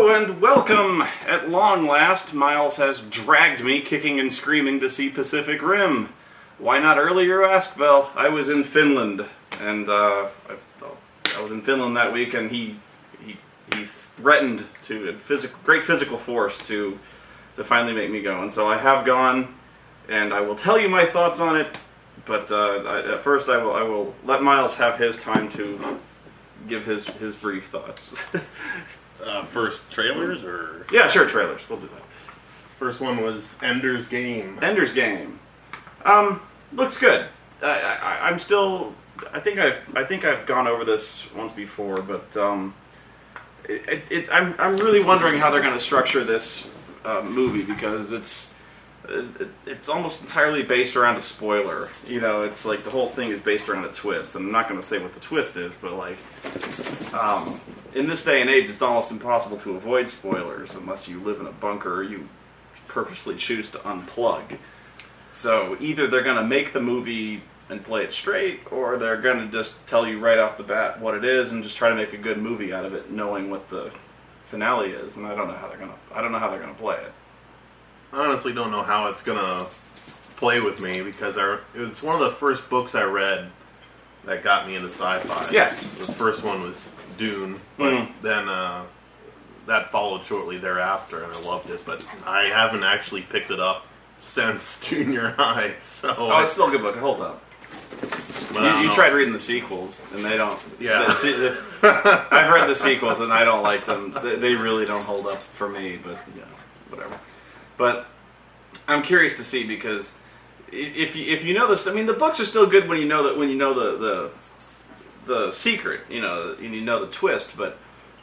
Hello and welcome! At long last, Miles has dragged me kicking and screaming to see Pacific Rim. Why not earlier, ask? Well, I was in Finland, and I was in Finland that week, and he threatened to great physical force to finally make me go, and so I have gone, and I will tell you my thoughts on it. But at first, I will let Miles have his time to give his brief thoughts. First trailers, or yeah, sure, trailers. We'll do that. First one was Ender's Game. Ender's Game. Looks good. I'm still. I think I've gone over this once before, but I'm really wondering how they're going to structure this movie, because it's almost entirely based around a spoiler. You know, it's like the whole thing is based around a twist. And I'm not going to say what the twist is, but like, in this day and age, it's almost impossible to avoid spoilers unless you live in a bunker or you purposely choose to unplug. So either they're going to make the movie and play it straight, or they're going to just tell you right off the bat what it is and just try to make a good movie out of it, knowing what the finale is. And I don't know how they're going to play it. I honestly don't know how it's gonna play with me, because it was one of the first books I read that got me into sci-fi. Yeah. The first one was Dune, but then that followed shortly thereafter, and I loved it. But I haven't actually picked it up since junior high. So it's still a good book. It holds up. You tried reading the sequels, and they don't. Yeah. I've read the sequels, and I don't like them. They really don't hold up for me. But yeah, whatever. But I'm curious to see, because if you know this, I mean, the books are still good when you know the secret, and you know the twist. But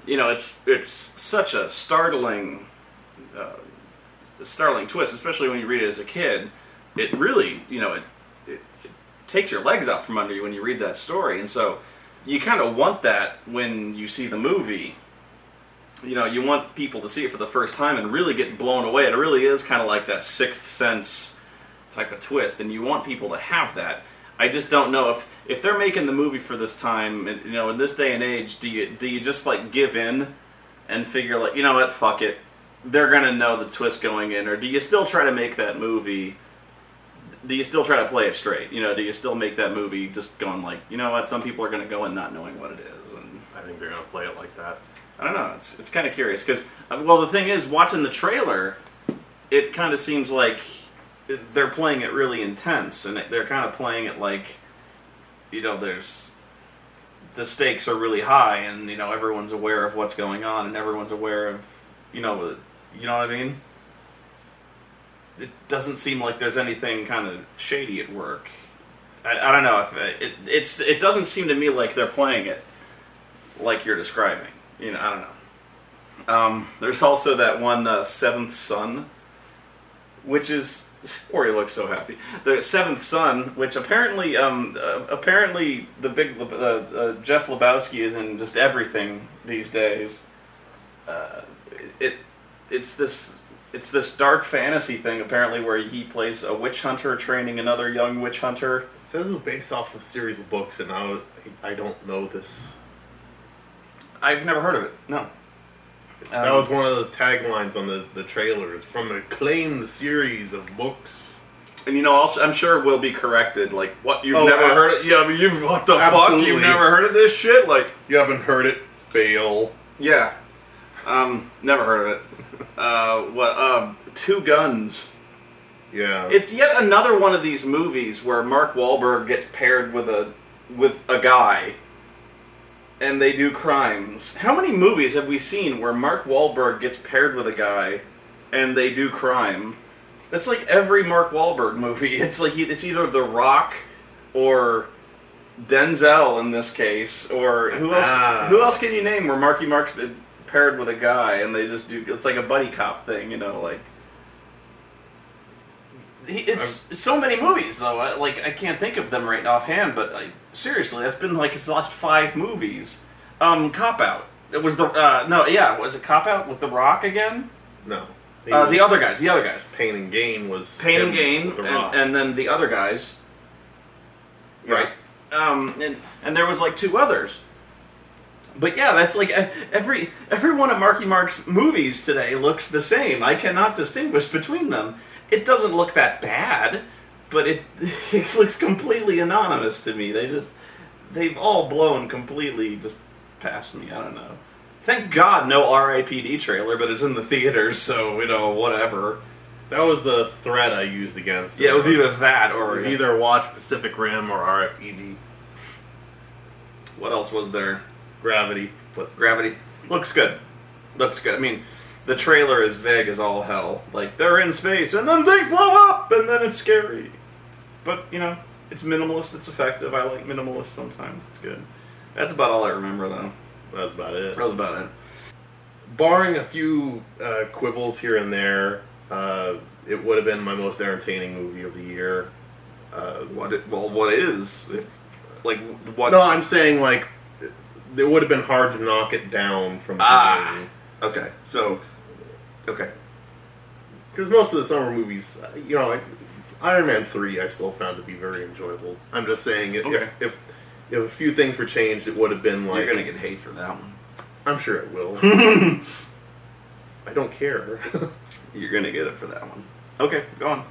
it's such a startling twist, especially when you read it as a kid. It really it takes your legs out from under you when you read that story, and so you kind of want that when you see the movie. You want people to see it for the first time and really get blown away. It really is kind of like that Sixth Sense type of twist, and you want people to have that. I just don't know if they're making the movie for this time, in this day and age, do you just like give in and figure like, you know what, fuck it, they're gonna know the twist going in, or do you still try to make that movie? Do you still try to play it straight? Do you still make that movie just going like, you know what, some people are gonna go in not knowing what it is, and I think they're gonna play it like that. I don't know. It's kind of curious, because, well, the thing is, watching the trailer, it kind of seems like they're playing it really intense, and they're kind of playing it like, there's the stakes are really high, and everyone's aware of what's going on, and everyone's aware of, you know what I mean? It doesn't seem like there's anything kind of shady at work. I don't know if it doesn't seem to me like they're playing it like you're describing. I don't know. There's also that one Seventh Son, which is... Ori looks so happy. The Seventh Son, which apparently the big Jeff Lebowski is in just everything these days. It's this dark fantasy thing, apparently, where he plays a witch hunter training another young witch hunter. It says it was based off a series of books, and I don't know this. I've never heard of it. No. That was one of the taglines on the trailers, from an acclaimed series of books. And I'm sure we'll be corrected. Like, what, you've never heard it? Yeah, I mean, what the fuck? You've never heard of this shit? Like, you haven't heard it? Fail. Yeah. Never heard of it. Two Guns. Yeah. It's yet another one of these movies where Mark Wahlberg gets paired with a guy, and they do crimes. How many movies have we seen where Mark Wahlberg gets paired with a guy and they do crime? That's like every Mark Wahlberg movie. It's like it's either The Rock or Denzel in this case, or who else? Who else can you name where Marky Mark's paired with a guy and they just do? It's like a buddy cop thing, like. It's so many movies, though. I can't think of them right offhand, but seriously, that's been like his last 5 movies. Cop Out. It was was it Cop Out with The Rock again? No. The other guys. Pain and Gain was Pain and Gain, with The Rock. And then the other guys. Yeah. Right. And there was like 2 others. But yeah, that's like every one of Marky Mark's movies today looks the same. I cannot distinguish between them. It doesn't look that bad, but it looks completely anonymous to me. They've all blown completely just past me. I don't know. Thank God no R.I.P.D. trailer, but it's in the theaters, so whatever. That was the threat I used against it. Yeah, it was either that or... It was either watch Pacific Rim or R.I.P.D. What else was there? Gravity. Gravity. Looks good. I mean, the trailer is vague as all hell. Like, they're in space, and then things blow up, and then it's scary. But, it's minimalist, it's effective. I like minimalist sometimes. It's good. That's about all I remember, though. That's about it. That was about it. Barring a few quibbles here and there, it would have been my most entertaining movie of the year. What is? What? No, I'm saying, like, it would have been hard to knock it down from the beginning. Okay. So, okay. Because most of the summer movies, like Iron Man 3, I still found to be very enjoyable. I'm just saying, if a few things were changed, it would have been like... You're going to get hate for that one. I'm sure it will. I don't care. You're going to get it for that one. Okay, go on.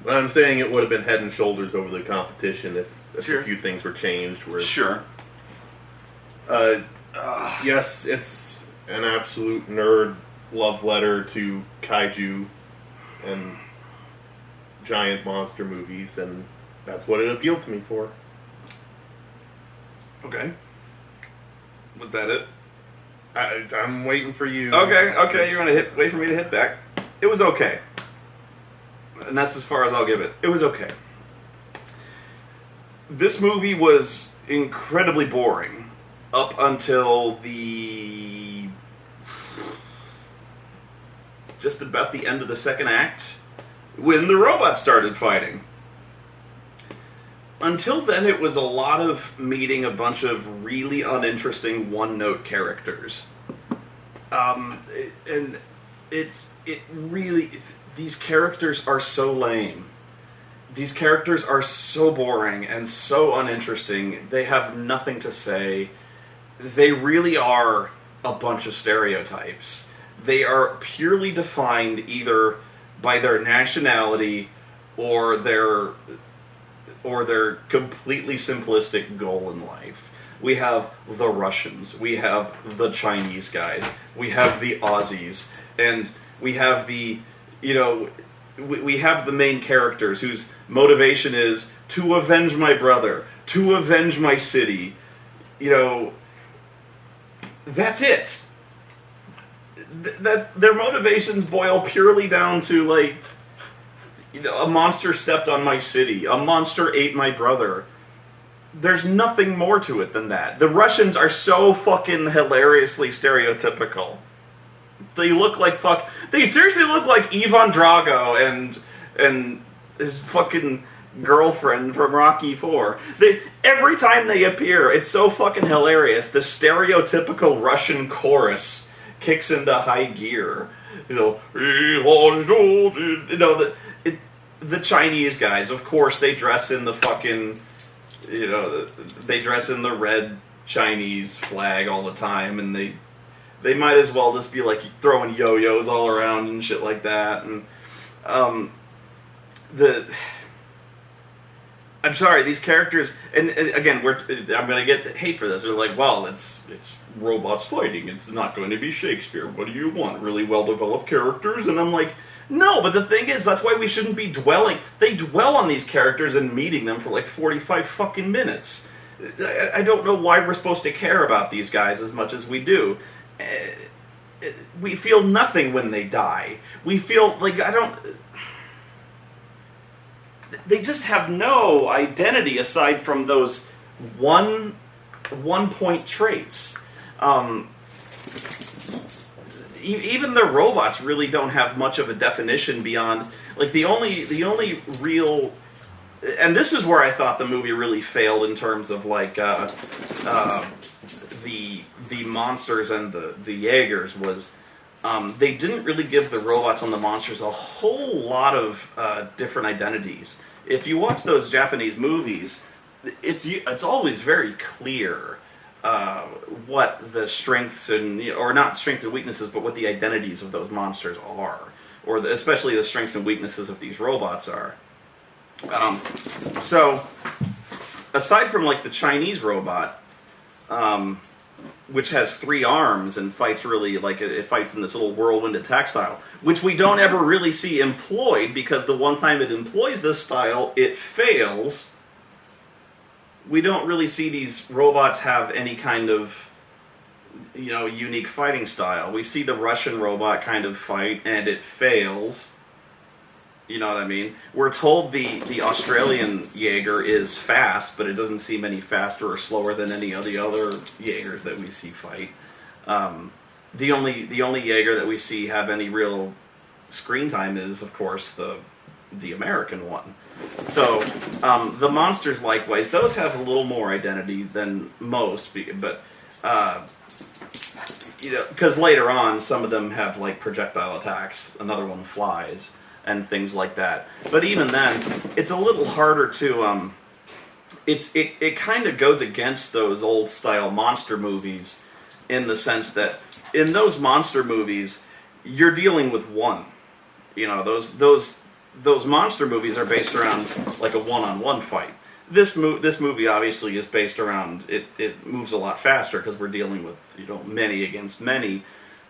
But I'm saying it would have been head and shoulders over the competition if Sure. a few things were changed. Sure. Yes, it's an absolute nerd love letter to kaiju and giant monster movies, and that's what it appealed to me for. Okay. Was that it? I'm waiting for you. Okay. You're gonna wait for me to hit back. It was okay, and that's as far as I'll give it. It was okay. This movie was incredibly boring up until just about the end of the second act, when the robots started fighting. Until then, it was a lot of meeting a bunch of really uninteresting one-note characters. And these characters are so lame. These characters are so boring and so uninteresting. They have nothing to say. They really are a bunch of stereotypes. They are purely defined either by their nationality or their completely simplistic goal in life. We have the Russians, we have the Chinese guys, we have the Aussies, and we have we have the main characters whose motivation is to avenge my brother, to avenge my city. That's it. Their motivations boil purely down to, like, a monster stepped on my city, a monster ate my brother. There's nothing more to it than that. The Russians are so fucking hilariously stereotypical. They look like they seriously look like Ivan Drago and his fucking girlfriend from Rocky IV. Every time they appear, it's so fucking hilarious. The stereotypical Russian chorus kicks into high gear. The Chinese guys, of course, they dress in the fucking, they dress in the red Chinese flag all the time, and they might as well just be, like, throwing yo-yos all around and shit like that. And I'm sorry, these characters, and again, I'm going to get hate for this. They're like, well, it's robots fighting. It's not going to be Shakespeare. What do you want? Really well-developed characters? And I'm like, no, but the thing is, that's why we shouldn't be dwelling. They dwell on these characters and meeting them for like 45 fucking minutes. I don't know why we're supposed to care about these guys as much as we do. We feel nothing when they die. We feel like, they just have no identity aside from those one-point traits. Even the robots really don't have much of a definition beyond, like, the only real, and this is where I thought the movie really failed in terms of, like, the monsters and the Jaegers was, they didn't really give the robots and the monsters a whole lot of different identities. If you watch those Japanese movies, it's always very clear what the strengths and or not strengths and weaknesses, but what the identities of those monsters are, or especially the strengths and weaknesses of these robots are. So, aside from like the Chinese robot, which has 3 arms and fights really like it fights in this little whirlwind attack style, which we don't ever really see employed because the one time it employs this style, it fails. We don't really see these robots have any kind of, unique fighting style. We see the Russian robot kind of fight, and it fails. You know what I mean? We're told the Australian Jaeger is fast, but it doesn't seem any faster or slower than any of the other Jaegers that we see fight. The only Jaeger that we see have any real screen time is, of course, the American one. So the monsters, likewise, those have a little more identity than most, but because later on some of them have like projectile attacks. Another one flies. And things like that. But even then, it's a little harder to. It kind of goes against those old style monster movies, in the sense that in those monster movies, you're dealing with one. Those monster movies are based around like a one-on-one fight. This movie obviously is based around it moves a lot faster because we're dealing with many against many.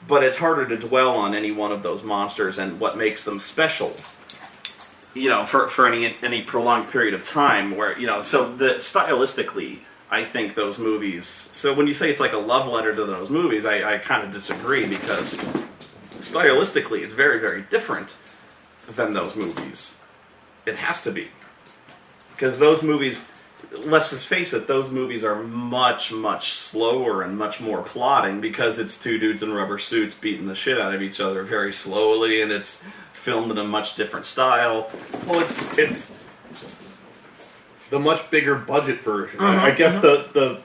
But it's harder to dwell on any one of those monsters and what makes them special, for any prolonged period of time. Where so stylistically, I think those movies. So when you say it's like a love letter to those movies, I kind of disagrey because stylistically, it's very, very different than those movies. It has to be because those movies. Let's just face it, those movies are much, much slower and much more plotting because it's 2 dudes in rubber suits beating the shit out of each other very slowly, and it's filmed in a much different style. Well, it's the much bigger budget version. I guess the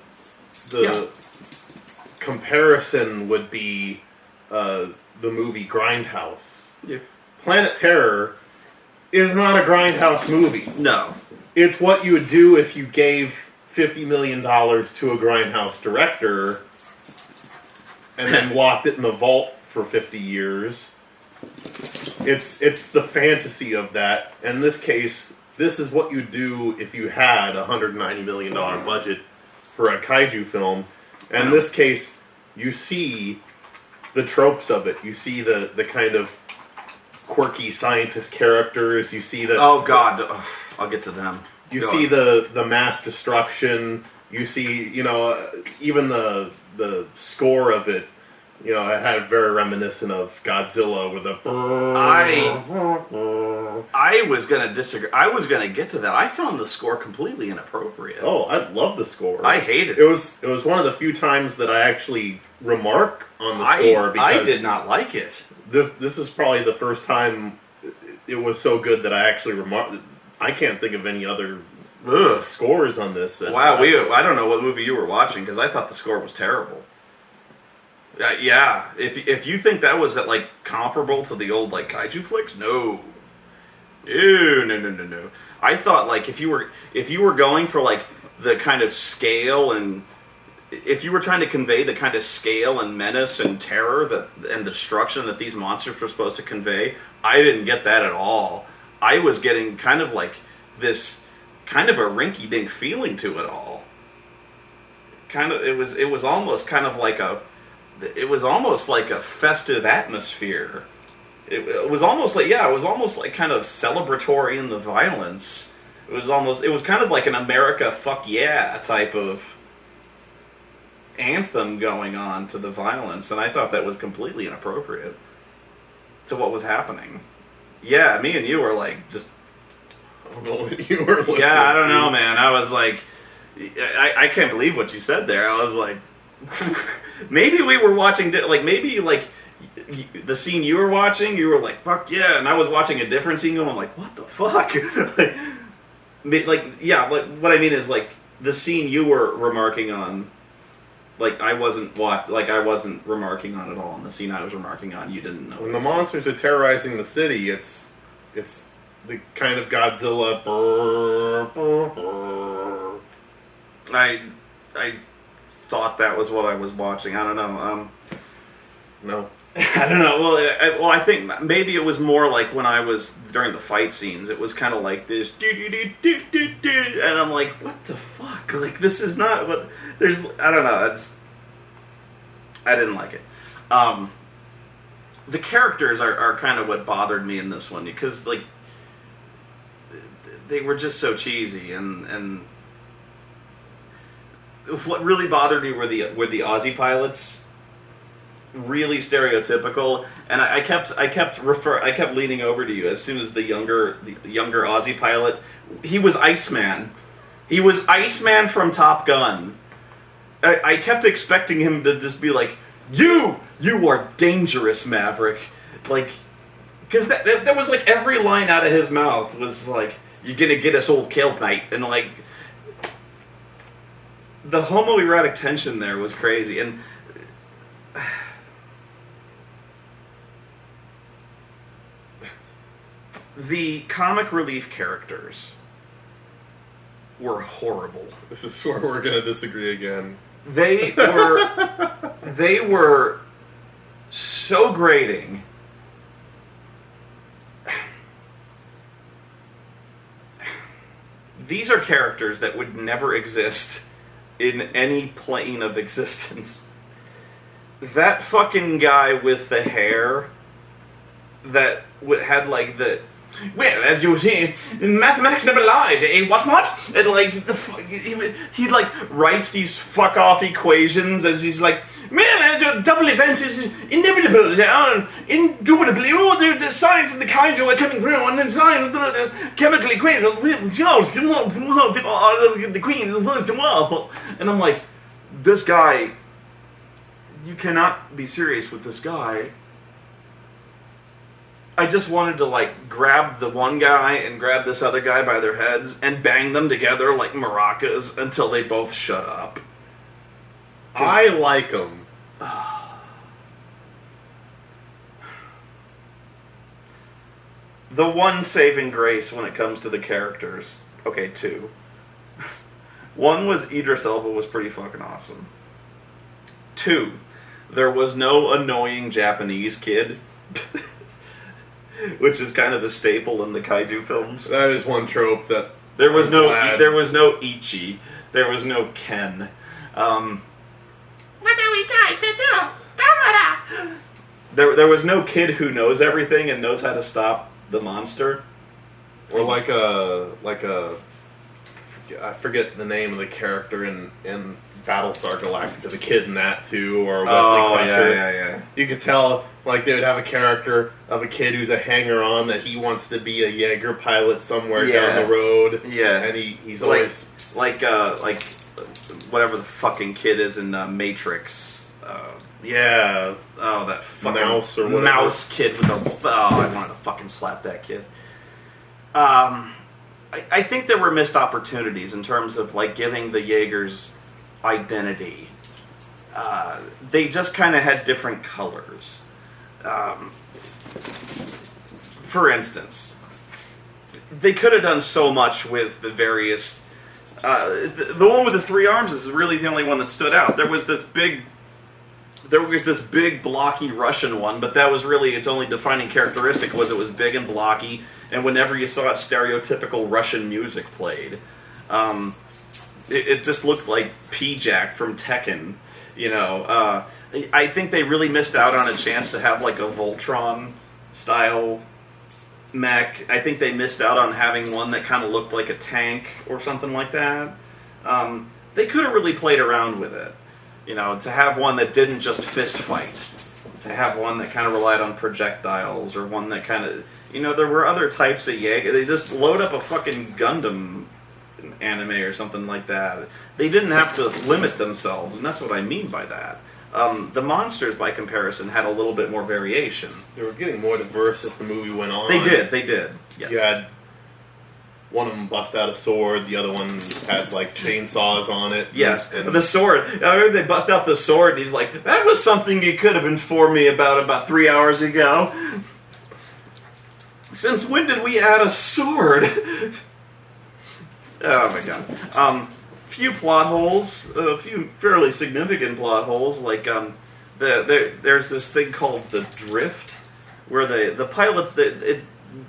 comparison would be the movie Grindhouse. Yeah. Planet Terror is not a Grindhouse movie. No. It's what you would do if you gave $50 million to a Grindhouse director and then locked it in the vault for 50 years. It's the fantasy of that. And in this case, this is what you do if you had a $190 million budget for a kaiju film. And in this case, you see the tropes of it. You see the kind of quirky scientist characters. You see the... Oh, God. I'll get to them. You see the mass destruction. You see, even the score of it, it had very reminiscent of Godzilla with a... I was going to disagree. I was going to get to that. I found the score completely inappropriate. Oh, I love the score. I hated it. It was one of the few times that I actually remark on the score because I did not like it. This is probably the first time it was so good that I actually remarked. I can't think of any other scores on this. Wow, I don't know what movie you were watching because I thought the score was terrible. Yeah, if you think that was like comparable to the old like kaiju flicks, no. I thought like if you were going for like the kind of scale and if you were trying to convey the kind of scale and menace and terror and destruction that these monsters were supposed to convey, I didn't get that at all. I was getting kind of like this kind of a rinky-dink feeling to it all. It was almost kind of like a festive atmosphere. It was almost like kind of celebratory in the violence. It was kind of like an America fuck yeah type of anthem going on to the violence, and I thought that was completely inappropriate to what was happening. Yeah, me and you were like just... I don't know what you were listening to. Yeah, I don't know, man. I was like... I can't believe what you said there. I was like... maybe we were watching... Like, maybe, like, the scene you were watching, you were like, fuck yeah, and I was watching a different scene going like, what the fuck? What I mean is, like, the scene you were remarking on... Like, I wasn't remarking on it all. And the scene I was remarking on, you didn't know. When the monsters are terrorizing the city, it's the kind of Godzilla. Brr, brr, brr. I thought that was what I was watching. I don't know. No. I don't know. Well, I think maybe it was more like when I was during the fight scenes. It was kind of like this, and I'm like, what the fuck? Like, this is not what. There's, I don't know. I didn't like it. The characters are kind of what bothered me in this one because like they were just so cheesy and what really bothered me were the Aussie pilots. Really stereotypical, and I kept leaning over to you as soon as the younger Aussie pilot. He was Iceman. He was Iceman from Top Gun. I kept expecting him to just be like, you are dangerous, Maverick. Like, because that was like every line out of his mouth was like, you're gonna get us all killed, mate, and like the homoerotic tension there was crazy, and the comic relief characters were horrible. This is where we're going to disagree again. They were so grating. These are characters that would never exist in any plane of existence. That fucking guy with the hair that had like the... Well, as you see, mathematics never lies. What? And like he like writes these fuck off equations as he's like, well, double event is inevitable, indubitably. Oh, the signs of the kaiju are coming through, and then signs of the chemical equation, the queen, and I'm like, this guy, you cannot be serious with this guy. I just wanted to, like, grab the one guy and grab this other guy by their heads and bang them together like maracas until they both shut up. I like them. The one saving grace when it comes to the characters... Okay, two. One was Idris Elba was pretty fucking awesome. Two, there was no annoying Japanese kid. Which is kind of a staple in the kaiju films. That is one trope that there was Ichi, there was no Ken. What are we going to do? There was no kid who knows everything and knows how to stop the monster. Or like a I forget the name of the character in Battlestar Galactica, the kid in that too, or Wesley Crusher. Yeah. You could tell, like, they would have a character of a kid who's a hanger-on that he wants to be a Jaeger pilot somewhere down the road. Yeah, and he's always like whatever the fucking kid is in Matrix. Yeah. Oh, that fucking mouse or whatever. Mouse kid with the. Oh, I wanted to fucking slap that kid. I think there were missed opportunities in terms of like giving the Jaegers identity. They just kind of had different colors. For instance, they could have done so much with the various... the one with the three arms is really the only one that stood out. There was this big blocky Russian one, but that was really its only defining characteristic was it was big and blocky, and whenever you saw it, stereotypical Russian music played. It just looked like P-Jack from Tekken, you know. I think they really missed out on a chance to have like a Voltron-style mech. I think they missed out on having one that kind of looked like a tank or something like that. They could have really played around with it. You know, to have one that didn't just fist fight. To have one that kind of relied on projectiles, or one that kind of... You know, there were other types of Jaeger. They just load up a fucking Gundam anime or something like that. They didn't have to limit themselves, and that's what I mean by that. The monsters, by comparison, had a little bit more variation. They were getting more diverse as the movie went on. They did. Yes. You had one of them bust out a sword, the other one had, like, chainsaws on it. Yes, and the sword. I heard they bust out the sword, and he's like, that was something you could have informed me about 3 hours ago. Since when did we add a sword? Oh my god. few plot holes, a few fairly significant plot holes. Like there's this thing called the drift, where the pilots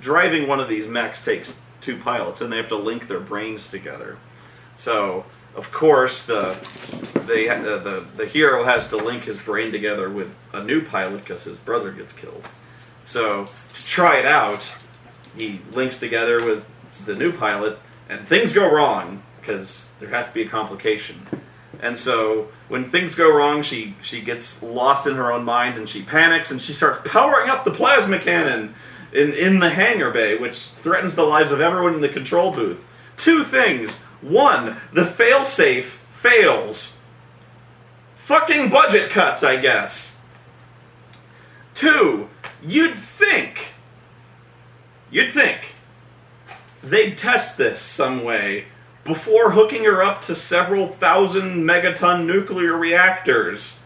driving one of these mechs takes two pilots, and they have to link their brains together. So of course the hero has to link his brain together with a new pilot because his brother gets killed. So to try it out, he links together with the new pilot, and things go wrong because there has to be a complication. And so when things go wrong, she gets lost in her own mind, and she panics, and she starts powering up the plasma cannon in the hangar bay, which threatens the lives of everyone in the control booth. Two things. One, the failsafe fails. Fucking budget cuts, I guess. Two, you'd think they'd test this some way before hooking her up to several thousand megaton nuclear reactors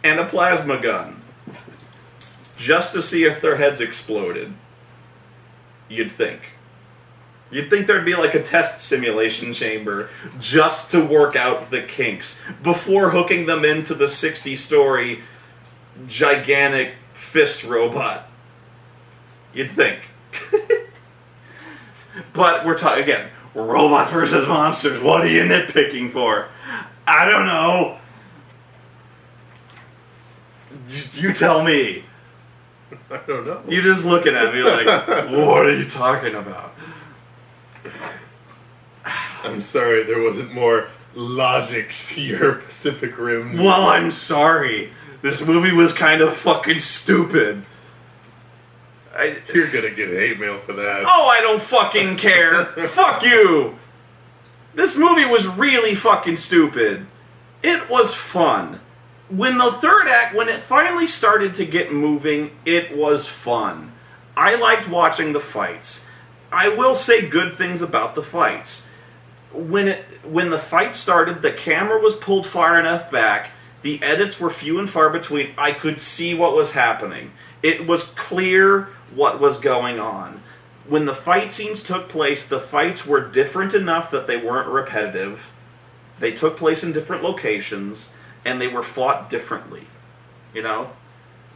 and a plasma gun, just to see if their heads exploded. You'd think there'd be like a test simulation chamber just to work out the kinks before hooking them into the 60-story gigantic fist robot. You'd think. But we're talking again, robots versus monsters. What are you nitpicking for? I don't know. You tell me. I don't know. You're just looking at me like, what are you talking about? I'm sorry there wasn't more logic to your Pacific Rim. Well, I'm sorry. This movie was kind of fucking stupid. You're gonna get hate mail for that. Oh, I don't fucking care. Fuck you. This movie was really fucking stupid. It was fun. When the third act, when it finally started to get moving, it was fun. I liked watching the fights. I will say good things about the fights. When the fight started, the camera was pulled far enough back. The edits were few and far between. I could see what was happening. It was clear what was going on. When the fight scenes took place, the fights were different enough that they weren't repetitive. They took place in different locations, and they were fought differently. You know?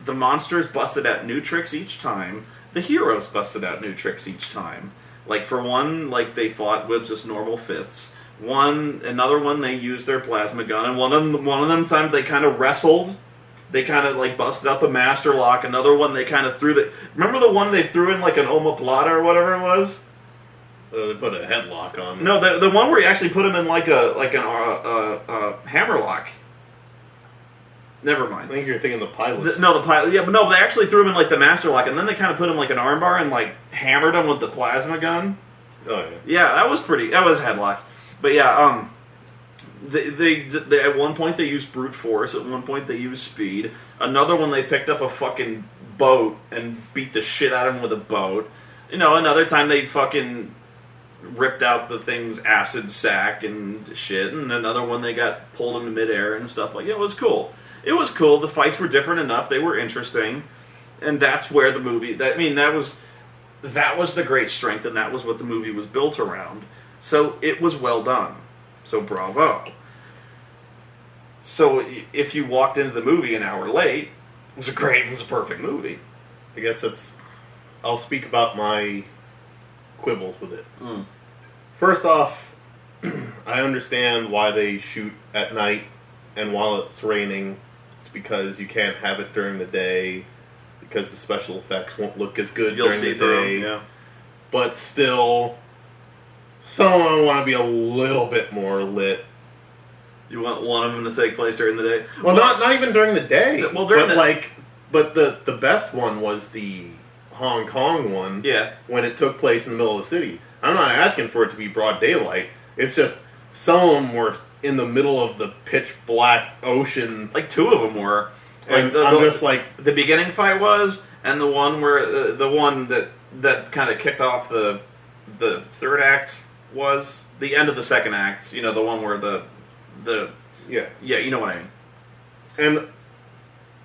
The monsters busted out new tricks each time. The heroes busted out new tricks each time. Like, for one, like, they fought with just normal fists. Another one, they used their plasma gun. And one of them times, they kind of wrestled. They kind of, like, busted out the master lock. Another one, they kind of threw the... Remember the one they threw in, like, an omoplata or whatever it was? They put a headlock on. No, the one where you actually put him in, like a hammerlock. Never mind. I think you're thinking the pilots. The pilot. Yeah, but no, they actually threw him in, like, the master lock, and then they kind of put him, like, an armbar and, like, hammered him with the plasma gun. Oh, yeah. Yeah, that was a headlock. But yeah, they at one point they used brute force, at one point they used speed. Another one they picked up a fucking boat and beat the shit out of him with a boat. You know, another time they fucking ripped out the thing's acid sac and shit, and another one they got pulled into midair and stuff like that. It was cool. It was cool. The fights were different enough. They were interesting. And that's where the movie... that was the great strength, and that was what the movie was built around. So it was well done. So bravo. So if you walked into the movie an hour late, it was a perfect movie. I guess I'll speak about my quibbles with it. Mm. First off, I understand why they shoot at night, and while it's raining, it's because you can't have it during the day, because the special effects won't look as good during the day. Yeah. But still, someone want to be a little bit more lit. You want one of them to take place during the day? Well, not even during the day. Well, during but the best one was the Hong Kong one. Yeah. When it took place in the middle of the city. I'm not asking for it to be broad daylight. It's just some of them were in the middle of the pitch black ocean. Like two of them were. And I'm just like... The beginning fight was, and the one where... the one that kind of kicked off the third act was. The end of the second act. You know, the one where the... Yeah. Yeah, you know what I mean. And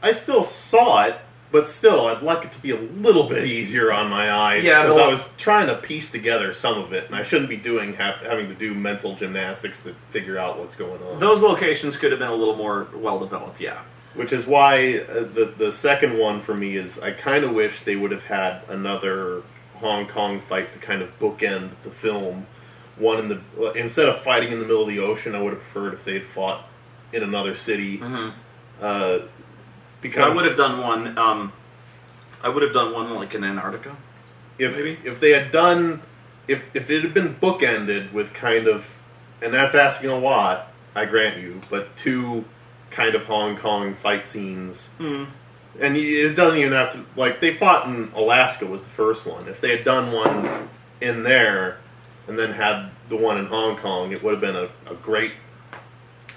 I still saw it, But still, I'd like it to be a little bit easier on my eyes. Yeah, because I was trying to piece together some of it, and I shouldn't be having to do mental gymnastics to figure out what's going on. Those locations could have been a little more well-developed, yeah. Which is why the second one for me is I kind of wish they would have had another Hong Kong fight to kind of bookend the film. Instead of fighting in the middle of the ocean, I would have preferred if they had fought in another city. Mm-hmm. Because I would have done one. I would have done one like in Antarctica. If they had done, if it had been bookended with kind of, and that's asking a lot, I grant you, but 2 kind of Hong Kong fight scenes, and it doesn't even have to, like, they fought in Alaska was the first one. If they had done one in there and then had the one in Hong Kong, it would have been a great.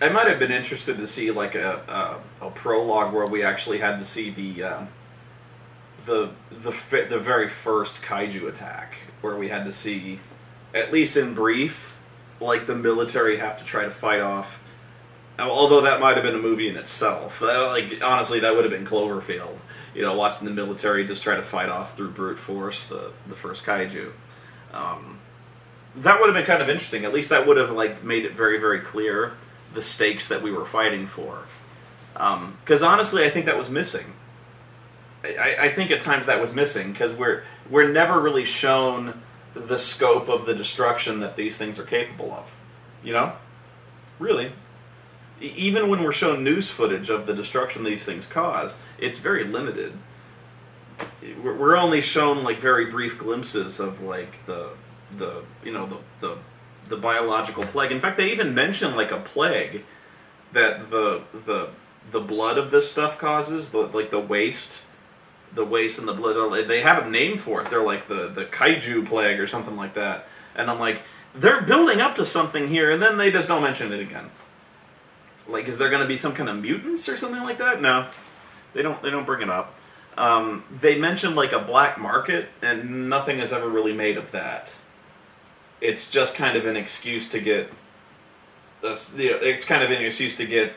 I might have been interested to see like a prologue where we actually had to see the very first kaiju attack, where we had to see, at least in brief, like the military have to try to fight off. Although that might have been a movie in itself. Like, honestly, that would have been Cloverfield. You know, watching the military just try to fight off through brute force the first kaiju. That would have been kind of interesting. At least that would have like made it very, very clear the stakes that we were fighting for. Because honestly, I think that was missing. I think at times that was missing, because we're never really shown the scope of the destruction that these things are capable of. You know? Really. Even when we're shown news footage of the destruction these things cause, it's very limited. We're only shown like very brief glimpses of like the biological plague. In fact, they even mention like a plague that the blood of this stuff causes, like the waste and the blood. They have a name for it. They're like the kaiju plague or something like that. And I'm like, they're building up to something here, and then they just don't mention it again. Like, is there going to be some kind of mutants or something like that? No, they don't bring it up. They mentioned like a black market, and nothing is ever really made of that. It's just kind of an excuse to get. It's kind of an excuse to get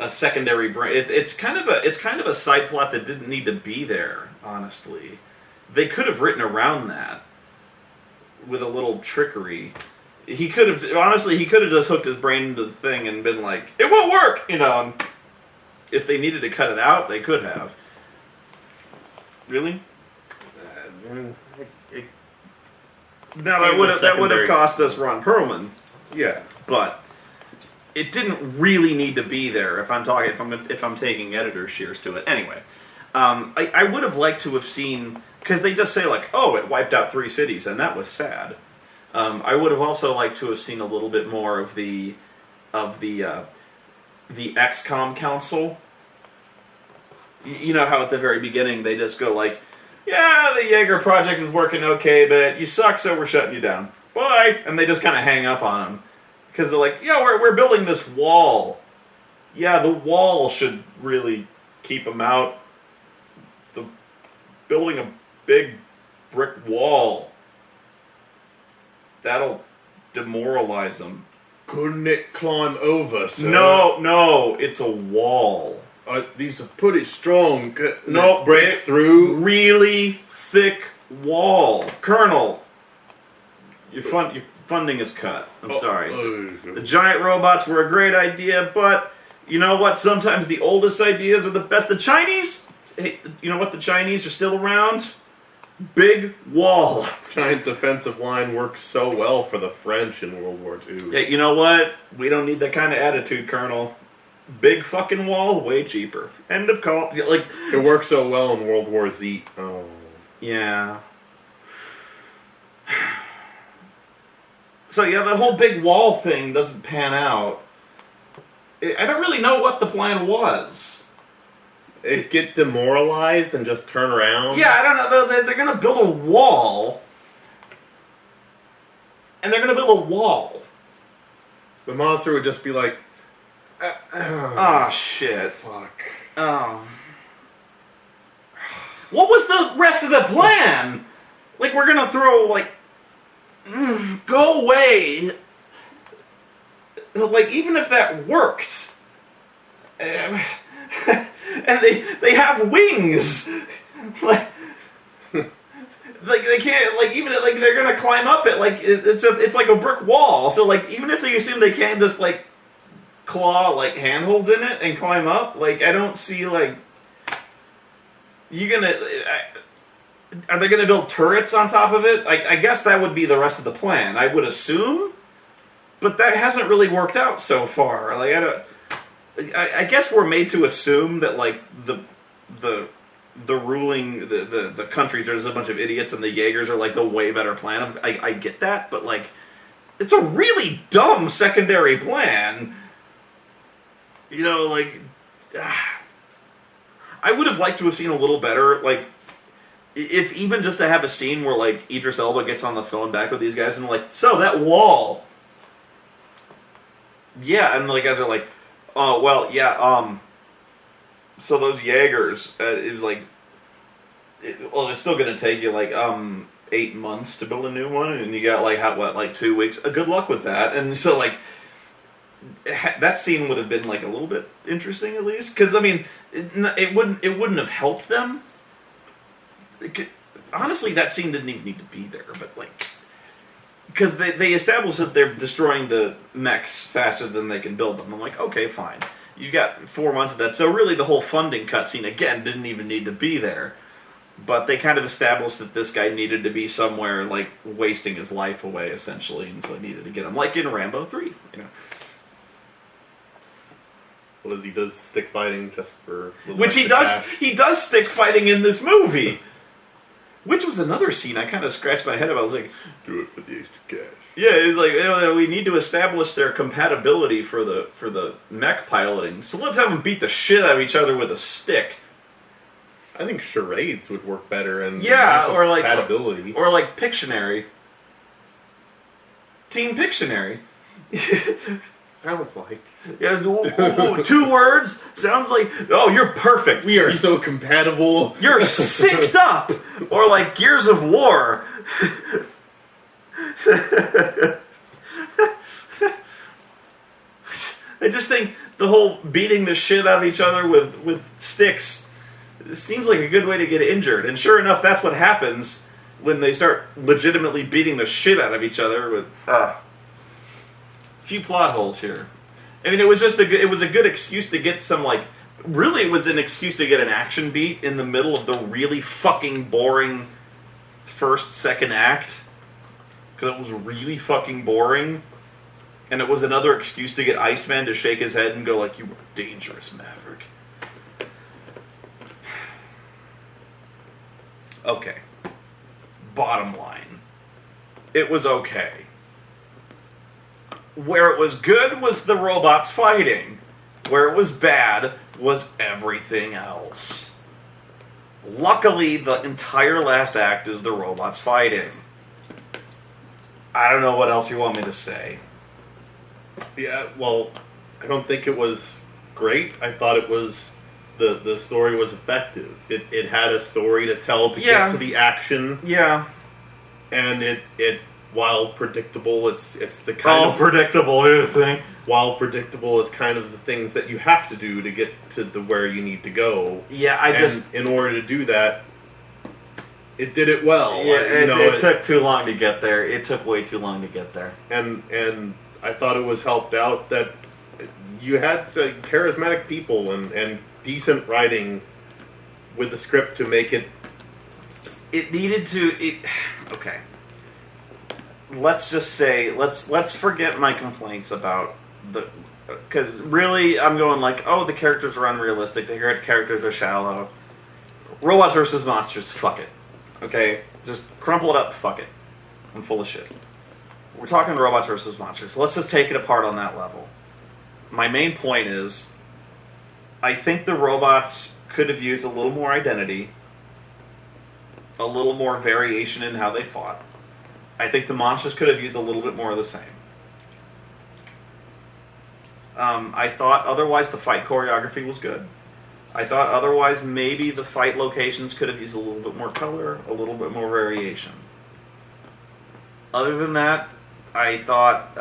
a secondary brain. It's kind of a side plot that didn't need to be there. Honestly, they could have written around that with a little trickery. He could have just hooked his brain into the thing and been like, "It won't work," you know. If they needed to cut it out, they could have. Really? Now that would have cost us Ron Perlman. Yeah, but it didn't really need to be there. If I'm taking editor's shears to it, anyway. I would have liked to have seen, because they just say like, "Oh, it wiped out 3 cities," and that was sad. I would have also liked to have seen a little bit more of the XCOM Council. You know how at the very beginning they just go like, "Yeah, the Jaeger project is working okay, but you suck, so we're shutting you down. Bye," and they just kind of hang up on them because they're like, "Yeah, we're building this wall. Yeah, the wall should really keep them out. Building a big brick wall, that'll demoralize them." Couldn't it climb over, sir? No, it's a wall. These are pretty strong. No, break through. Really thick wall. Colonel, your funding is cut. I'm sorry. The giant robots were a great idea, but you know what? Sometimes the oldest ideas are the best. The Chinese, hey, you know what? The Chinese are still around. Big wall. Giant defensive line works so well for the French in World War II. Hey, you know what? We don't need that kind of attitude, Colonel. Big fucking wall, way cheaper. End of call. Like, it worked so well in World War Z. Oh. Yeah. So yeah, the whole big wall thing doesn't pan out. I don't really know what the plan was. It get demoralized and just turn around? Yeah, I don't know. They're going to build a wall. And they're going to build a wall. The monster would just be like, oh, shit. Fuck. Oh. What was the rest of the plan? Like, we're going to throw, like, go away. Like, even if that worked. And and they have wings. Like they can't, like, even like they're gonna climb up it, like it's like a brick wall. So like even if they assume they can just like claw like handholds in it and climb up, like I don't see like are they gonna build turrets on top of it? I guess that would be the rest of the plan, I would assume, but that hasn't really worked out so far. Like I guess we're made to assume that like the ruling the country, there's a bunch of idiots and the Jaegers are like the way better plan. I get that, but like it's a really dumb secondary plan. You know, like I would have liked to have seen a little better, like if even just to have a scene where like Idris Elba gets on the phone back with these guys and like, so that wall, yeah, and the guys are like, oh well, yeah, so those Jaegers, it was like, it's still going to take you like 8 months to build a new one, and you got like 2 weeks. Good luck with that. And so like that scene would have been like a little bit interesting at least, because I mean it wouldn't have helped them. Honestly, that scene didn't even need to be there, but like because they established that they're destroying the mechs faster than they can build them. I'm like, okay, fine. You got 4 months of that, so really the whole funding cutscene again didn't even need to be there. But they kind of established that this guy needed to be somewhere, like, wasting his life away, essentially, and so they needed to get him. Like in Rambo 3, you know. Well, as he does stick fighting just for... Which he does stick fighting in this movie! Which was another scene I kind of scratched my head about. I was like... Do it for the extra cash. Yeah, it was like, you know, we need to establish their compatibility for the mech piloting. So let's have them beat the shit out of each other with a stick. I think charades would work better, and or like compatibility, or like Pictionary, Team Pictionary. Sounds like Yeah, ooh, 2 words sounds like, oh, you're perfect. We are so compatible. You're synced up, or like Gears of War. I just think the whole beating the shit out of each other with sticks seems like a good way to get injured. And sure enough, that's what happens when they start legitimately beating the shit out of each other with a few plot holes here. I mean, it was just it was a good excuse to get some, like, really it was an excuse to get an action beat in the middle of the really fucking boring first, second act. Because it was really fucking boring. And it was another excuse to get Iceman to shake his head and go like, you were dangerous, Maverick. Okay. Bottom line. It was okay. Where it was good was the robots fighting. Where it was bad was everything else. Luckily, the entire last act is the robots fighting. I don't know what else you want me to say. Yeah, well, I don't think it was great. I thought it was... The story was effective. It had a story to tell to get to the action. Yeah. And it while predictable, it's the kind of... predictable, you think? While predictable, it's kind of the things that you have to do to get to where you need to go. Yeah, in order to do that, it did it well. Yeah, it took too long to get there. It took way too long to get there. And I thought it was helped out that you had charismatic people and decent writing with the script to make it... It needed to... Okay. Let's just say... Let's forget my complaints about the... Because really, I'm going like, oh, the characters are unrealistic. The characters are shallow. Robots versus monsters, fuck it. Okay? Just crumple it up, fuck it. I'm full of shit. We're talking robots versus monsters. So let's just take it apart on that level. My main point is... I think the robots could have used a little more identity, a little more variation in how they fought. I think the monsters could have used a little bit more of the same. I thought otherwise the fight choreography was good. I thought otherwise maybe the fight locations could have used a little bit more color, a little bit more variation. Other than that, I thought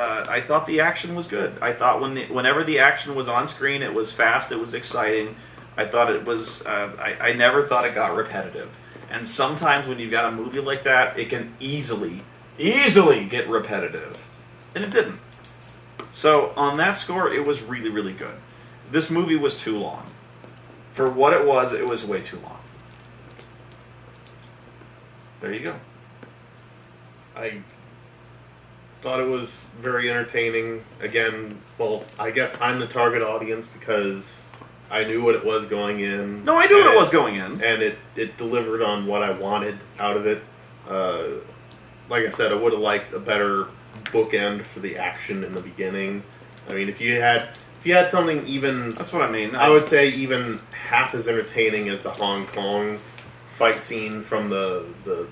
the action was good. I thought whenever the action was on screen, it was fast, it was exciting. I thought it was. I never thought it got repetitive. And sometimes when you've got a movie like that, it can easily get repetitive, and it didn't. So on that score, it was really, really good. This movie was too long. For what it was way too long. There you go. I thought it was very entertaining. Again, well, I guess I'm the target audience because I knew what it was going in. No, I knew what it was going in. And it delivered on what I wanted out of it. Like I said, I would have liked a better bookend for the action in the beginning. I mean, if you had something even... That's what I mean. I would say even half as entertaining as the Hong Kong fight scene from the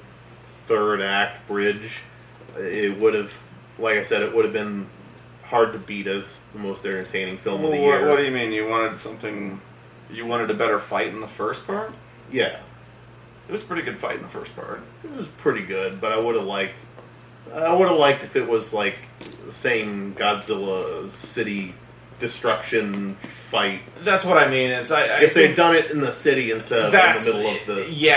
third act bridge, it would have, like I said, it would have been hard to beat as the most entertaining film of the year. What do you mean? You wanted a better fight in the first part? Yeah. It was a pretty good fight in the first part. It was pretty good, but I would have liked if it was like the same Godzilla city destruction fight. That's what I mean. Is if they'd done it in the city instead of in the middle of the ocean.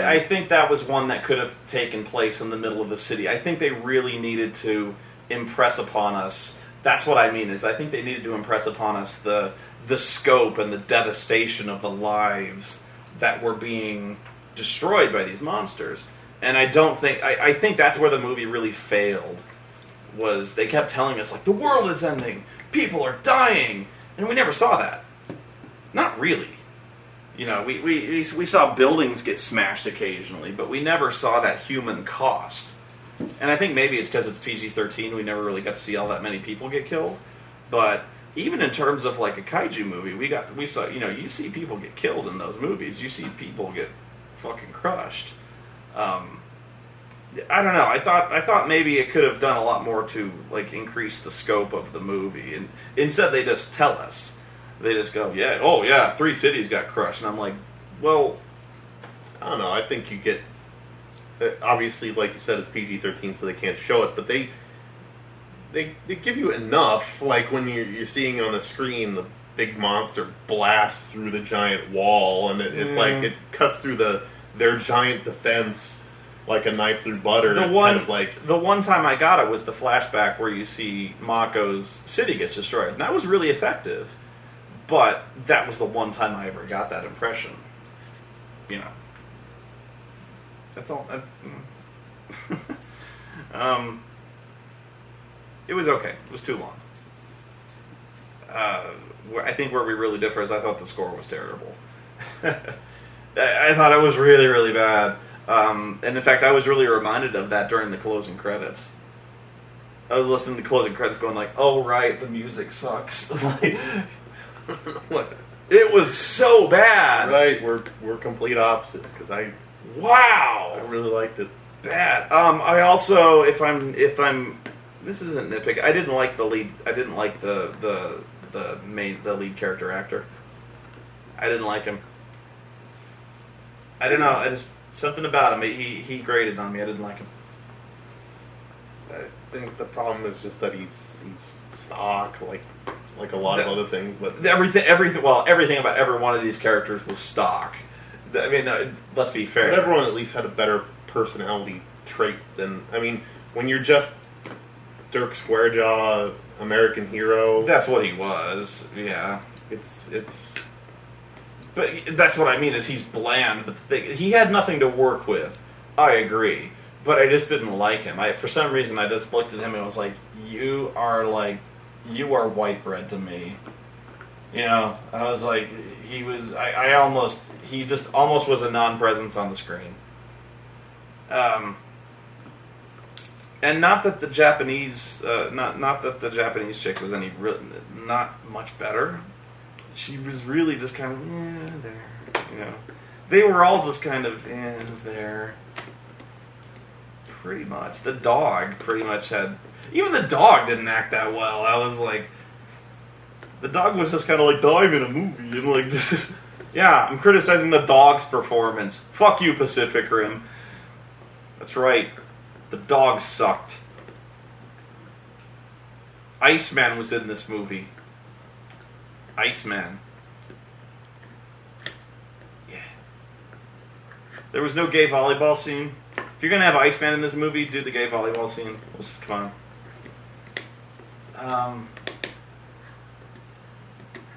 I think that was one that could have taken place in the middle of the city. I think they really needed to impress upon us. That's what I mean. Is I think they needed to impress upon us the scope and the devastation of the lives that were being destroyed by these monsters. And I think that's where the movie really failed. Was they kept telling us like the world is ending. People are dying, and we never saw that. Not really. You know, we saw buildings get smashed occasionally, but we never saw that human cost. And I think maybe it's because it's PG-13, we never really got to see all that many people get killed. But even in terms of like a kaiju movie, we saw, you know, you see people get killed in those movies. You see people get fucking crushed. I don't know. I thought maybe it could have done a lot more to like increase the scope of the movie, and instead they just tell us. They just go, yeah, oh yeah, 3 cities got crushed, and I'm like, well, I don't know. I think you get obviously, like you said, it's PG-13, so they can't show it, but they give you enough. Like when you're seeing on the screen the big monster blast through the giant wall, and it's like it cuts through their giant defense. Like a knife through butter. The one time I got it was the flashback where you see Mako's city gets destroyed, and that was really effective. But that was the one time I ever got that impression. You know, that's all. It was okay. It was too long. I think where we really differ is I thought the score was terrible. I thought it was really, really bad. And in fact, I was really reminded of that during the closing credits. I was listening to the closing credits going like, oh right, the music sucks. It was so bad. Right, we're complete opposites, because I really liked it. Bad. I also, if I'm this isn't nitpick, I didn't like the lead, I didn't like the lead character actor. I didn't like him. I don't know, something about him, he grated on me. I didn't like him. I think the problem is just that he's stock, like a lot of other things. But everything about every one of these characters was stock. I mean, let's be fair. But everyone at least had a better personality trait than. I mean, when you're just Dirk Squarejaw, American hero. That's what he was. Yeah. It's. But that's what I mean, is he's bland, but he had nothing to work with. I agree. But I just didn't like him. For some reason, I just looked at him and was like, you are white bread to me. You know, I was like, he just almost was a non-presence on the screen. And not that the Japanese, not that the Japanese chick was not much better. She was really just kind of, there, you know. They were all just kind of, there. Pretty much. The dog pretty much had... Even the dog didn't act that well. I was like... The dog was just kind of like, I'm in a movie. And like, this is... Yeah, I'm criticizing the dog's performance. Fuck you, Pacific Rim. That's right. The dog sucked. Iceman was in this movie. Iceman. There was no gay volleyball scene. If you're gonna have Iceman in this movie, do the gay volleyball scene. Let's just come on.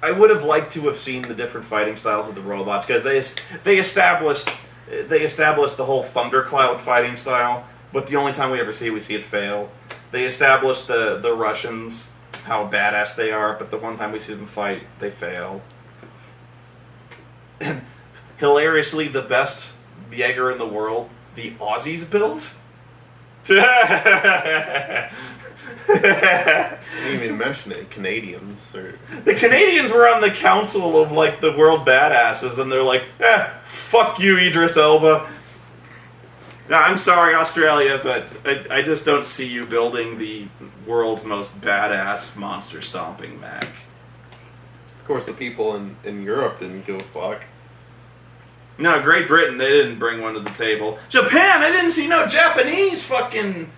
I would have liked to have seen the different fighting styles of the robots because they established the whole thundercloud fighting style, but the only time we ever see it fail. They established the Russians, how badass they are, but the one time we see them fight, they fail. And hilariously, the best Jaeger in the world, the Aussies built. I didn't even mention it. Canadians. The Canadians were on the council of like the world badasses, and they're like, fuck you, Idris Elba. Now, I'm sorry, Australia, but I just don't see you building the world's most badass monster stomping mech. Of course, the people in Europe didn't give a fuck. No, Great Britain, they didn't bring one to the table. Japan, I didn't see no Japanese fucking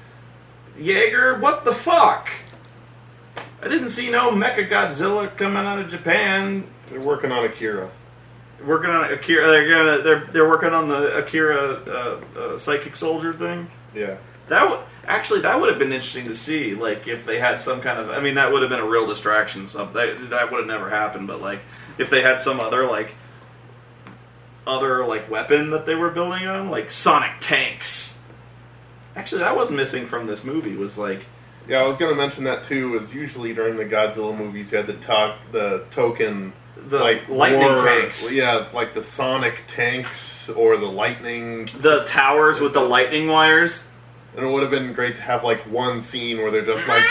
Jaeger. What the fuck? I didn't see no Mecha Godzilla coming out of Japan. They're working on Akira. Working on Akira. They're working on the Akira psychic soldier thing. Yeah. That would have been interesting to see. Like if they had some kind of. I mean, that would have been a real distraction. So that would have never happened. But like if they had some other weapon that they were building on, like sonic tanks. Actually, that was missing from this movie. Was like. Yeah, I was going to mention that too. Was usually during the Godzilla movies, you had the token. The lightning tanks. Yeah, like the sonic tanks or the lightning. The towers with the lightning wires. And it would have been great to have like one scene where they're just like,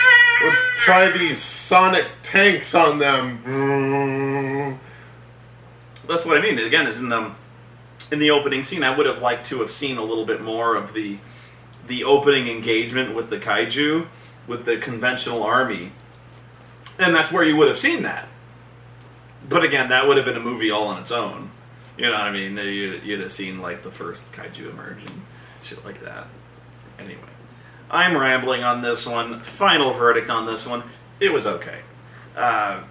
we'll try these sonic tanks on them. That's what I mean. Again, is in the opening scene, I would have liked to have seen a little bit more of the opening engagement with the kaiju, with the conventional army. And that's where you would have seen that. But again, that would have been a movie all on its own. You know what I mean? You'd have seen like the first kaiju emerge and shit like that. Anyway, I'm rambling on this one. Final verdict on this one: it was okay. I'm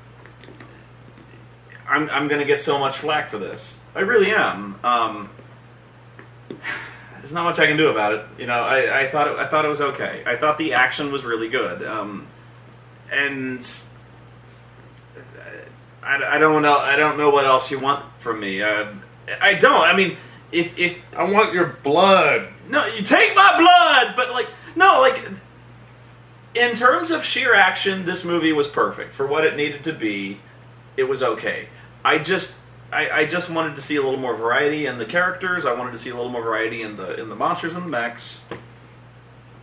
going to get so much flack for this. I really am. There's not much I can do about it. You know, I thought it was okay. I thought the action was really good. And. I don't know what else you want from me. I don't. I mean, if I want your blood. No, you take my blood. But in terms of sheer action, this movie was perfect for what it needed to be. It was okay. I just wanted to see a little more variety in the characters. I wanted to see a little more variety in the monsters and the mechs.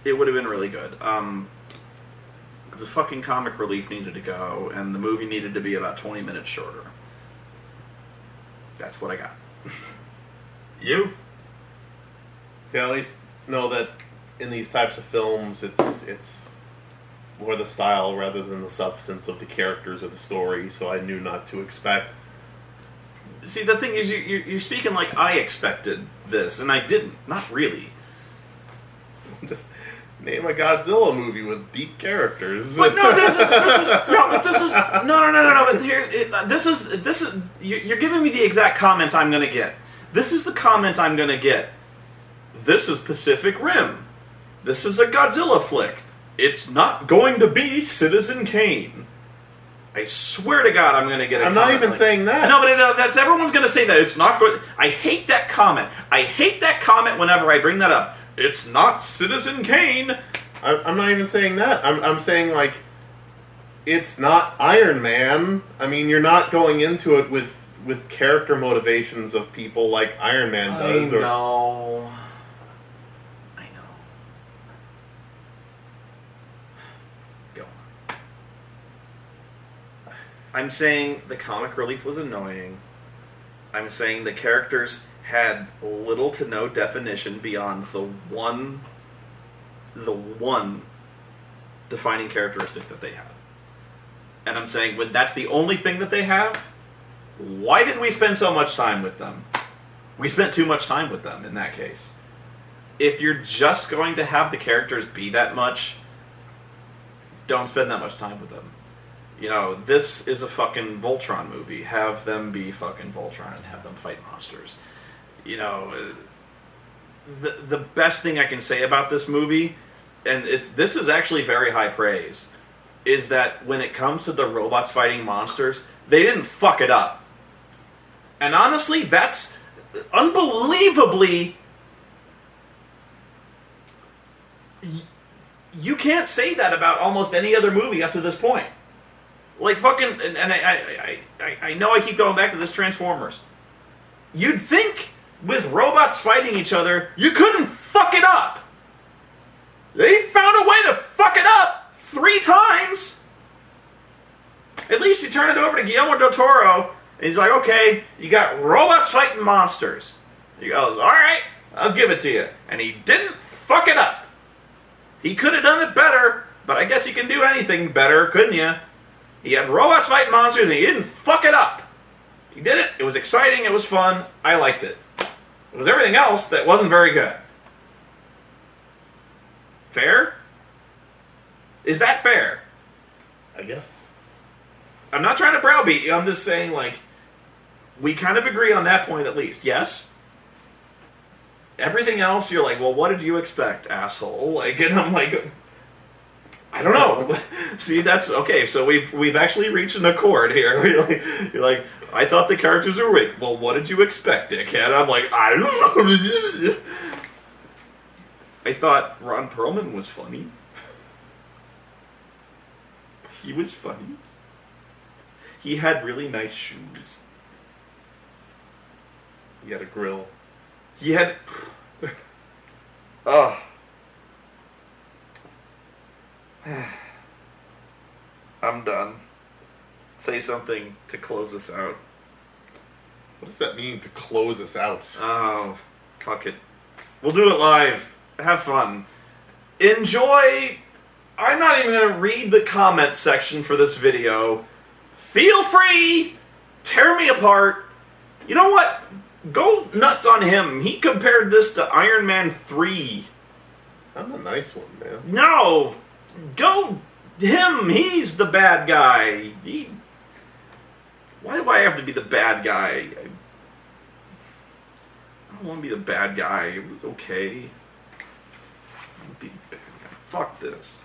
It would have been really good. The fucking comic relief needed to go, and the movie needed to be about 20 minutes shorter. That's what I got. You? See, I at least know that in these types of films, it's more the style rather than the substance of the characters or the story, so I knew not to expect. See, the thing is, you're speaking like I expected this, and I didn't. Not really. Just... name a Godzilla movie with deep characters. But no, this is. You're giving me the exact comment I'm going to get. This is the comment I'm going to get. This is Pacific Rim. This is a Godzilla flick. It's not going to be Citizen Kane. I swear to God, I'm going to get a comment. I'm not even saying that. No, but that's everyone's going to say that. It's not good. I hate that comment. I hate that comment whenever I bring that up. It's not Citizen Kane. I'm not even saying that. I'm saying, like, it's not Iron Man. I mean, you're not going into it with character motivations of people like Iron Man does. I know. Go on. I'm saying the comic relief was annoying. I'm saying the characters had little to no definition beyond the one defining characteristic that they had. And I'm saying, when that's the only thing that they have, why did we spend so much time with them? We spent too much time with them in that case. If you're just going to have the characters be that much, don't spend that much time with them. You know, this is a fucking Voltron movie. Have them be fucking Voltron and have them fight monsters. You know, the best thing I can say about this movie, and this is actually very high praise, is that when it comes to the robots fighting monsters, they didn't fuck it up. And honestly, that's unbelievably... You can't say that about almost any other movie up to this point. Like fucking... And I know I keep going back to this Transformers. You'd think with robots fighting each other, you couldn't fuck it up. They found a way to fuck it up 3 times. At least you turn it over to Guillermo del Toro, and he's like, okay, you got robots fighting monsters. He goes, alright, I'll give it to you. And he didn't fuck it up. He could have done it better, but I guess you can do anything better, couldn't you? He had robots fighting monsters, and he didn't fuck it up. He did it, it was exciting, it was fun, I liked it. It was everything else that wasn't very good. Fair? Is that fair? I guess. I'm not trying to browbeat you, I'm just saying, like, we kind of agree on that point at least, yes? Everything else, you're like, well, what did you expect, asshole? Like, and I'm like, I don't know. See, that's, okay, so we've actually reached an accord here. You're like, I thought the characters were weak. Well, what did you expect, dickhead? I'm like, I don't know. I thought Ron Perlman was funny. He was funny. He had really nice shoes. He had a grill. He had... Ugh. I'm done. Say something to close us out. What does that mean, to close us out? Oh, fuck it. We'll do it live. Have fun. Enjoy... I'm not even going to read the comment section for this video. Feel free! Tear me apart. You know what? Go nuts on him. He compared this to Iron Man 3. I'm the nice one, man. No! Go him! He's the bad guy. Why do I have to be the bad guy? I don't want to be the bad guy. It was okay. I don't want to be the bad guy. Fuck this.